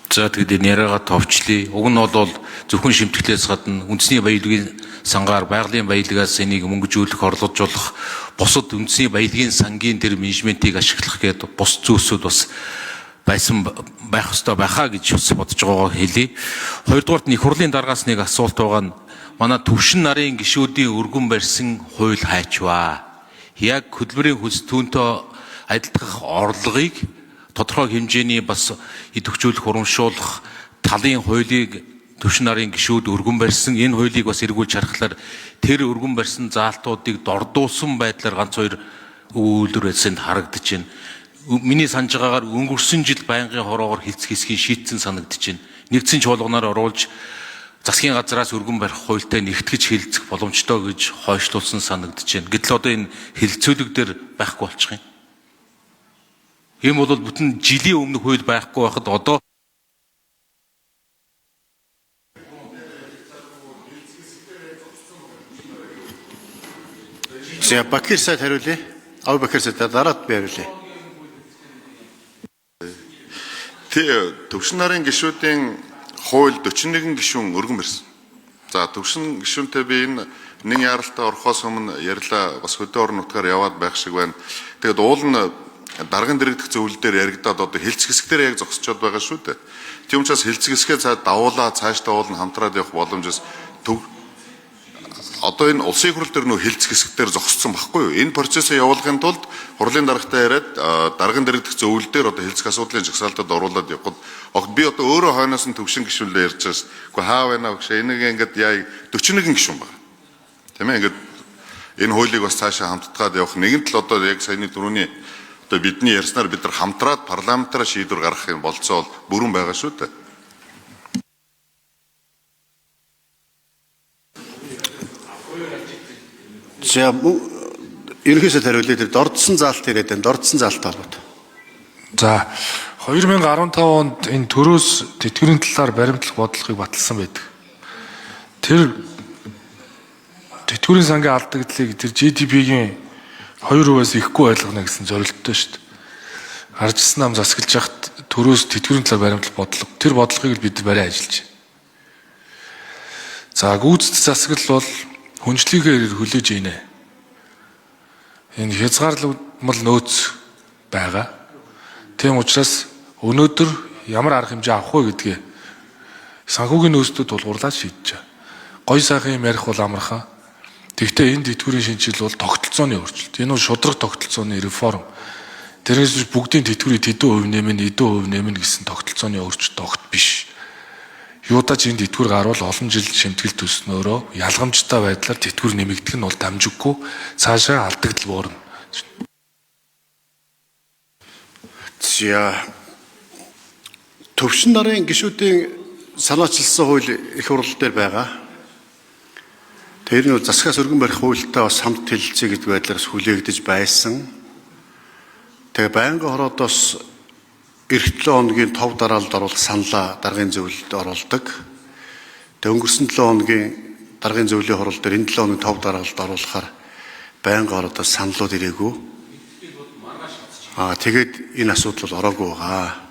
За тэгээд яриагаа товчлие. Уг нь бол зөвхөн шимтгэлээс гадна үндэсний баялагын сангаар байгалийн баялагаас энийг мөнгөжүүлэх, орлогожуулах, бусад үндэсний баялагын сангийн тэр менежментийг ашиглах гэдэг бус зүйлсүүд бас байх ёстой байхаа гэж бодож байгаагаа хэлье. Хоёрдугаарт их хурлын дараагаас нэг асуулт байгаа нь манай төвшин нарын гишүүдийн өргөн барьсан хууль хайчваа. Яг хөдөлмөрийн хүс түүнтэй адилдах орлогыг тодорхой хэмжээний бас идэвхжүүлэх, урамшуулах талын хуулийг төвшин нарын гишүүд өргөн барьсан. Энэ хуулийг бас эргүүлж харахаар тэр өргөн барьсан заалтуудыг дордуулсан байдлаар ганц хоёр үйлдвэр эсэнд харагдаж байна. Миний санаж байгаагаар өнгөрсөн жил байнгын хороогоор хэсгийн шийдсэн санагдаж байна. Нэгдсэн чуулганаар оруулж засгийн газраас өргөн барих хуультай нэгтгэж хэлцэх боломжтой гэж хойшлуулсан санагдаж байна. Гэтэл одоо энэ хэлэлцүүлэг дээр байхгүй болчих юм. Ийм бол бүтэн жилийн өмнөх хууль байхгүй байхад одоо За Бакир сайд хариулъя. Ав Бакир сайд дараад би хариулъя. Төвшин нарын гишүүдийн хууль 41 гишүүн өргөн барьсан. За төвшин гишүүнтэй би энэ нэг яралтаа орохоос өмнө ярьлаа, бас хөдөө орон нутгаар яваад байх шиг байна. Тэгээд уул нь даргын дэрэгдэх зөвлөл дээр яригадаад одоо хэлц хэсгээр яг зогсчод байгаа шүү дээ. Тийм учраас хэлц хэсгээ цаад давуулаа цаашдаа уул нь хамтраад явах боломжос одоо энэ улсын хурал дээр нөө хэлц хэсгээр зогссон байхгүй юу? Энэ процессыг явуулахын тулд хурлын даргатай яриад даргын дэрэгдэх зөвлөл дээр одоо хэлцэх асуудлын жагсаалтад оруулаад явхад би одоо өөрөө хойноос нь төвшин гишүүнлээ ярьж байгаас үгүй хаа байна вэ гэж энийг ингээд яа 41 гишүүн байна. Тийм ээ ингээд энэ хуулийг бас цаашаа хамтдаад явах нэгэн тал одоо яг саяны дөрөвний одоо бидний ярьснаар бид нар хамтраад парламентаар шийдвэр гаргахын болцоо бол бүрэн байгаа шүү дээ. За ерөнхийдөө хариулъя. Тэр дордсон заалт яриад байна. Дордсон заалттай холбоотой. За 2015 онд энэ төрөөс тэтгэврийн талаар баримтлах бодлогыг баталсан байдаг. Тэр тэтгэврийн сангийн алдагдлыг тэр GDP-гийн 2%-аас ихгүй байлгана гэсэн зорилттой шүү дээ. Аржсан нам засаглаж яхад төрөөс тэтгэврийн талаар баримтлах бодлого. Тэр бодлогыг бид барай ажиллаж байна. За гүйцэд засаглал бол хүнчлэгээр хүлээжийнэ. Энэ хязгаарлалмал нөөц байгаа. Тийм учраас өнөөдөр ямар арга хэмжээ авах вэ гэдгээ санхүүгийн нөөцтэй тулгуурлаад шийдэж байгаа. Гой сайхан юм ярих бол амархан. Тэгвэл энэ тэтгэврийн шинжил бол тогтолцооны өөрчлөлт. Энэ бол шудраг тогтолцооны реформ. Тэрнээс бүгдийн тэтгэврийг хэдэн хувь нэмэн, хэдэн хувь нэмэн гэсэн тогтолцооны өөрчлөлт огт биш. Юудаач энэ тэтгэвэр гарвал олон жил шимтгэл төснөөрөө ялгамжтай байдлаар тэтгэвэр нэмэгдэх нь бол дамжиггүй цаашаа алдагдал буурна. За төвшин нарын гишүүдийн санаачилсан хууль их хурал дээр байгаа. Тэр нь засгаас өргөн барих хуультай бас хамт хэлэлцээ гэдэг байдлаар хүлээгдэж байсан. Тэгээ байнгын хороодоос эх 7 хоногийн тов дараалалд оруулах саналаа даргын зөвлөлд оруулдаг. Тэгээ өнгөрсөн 7 хоногийн даргын зөвлөлийн хурал дээр энэ 7 хоногийн тов дараалалд оруулахаар байнгын хороодоос саналууд ирээгүй. Тэгээд энэ асуудал бол ороогүй байгаа.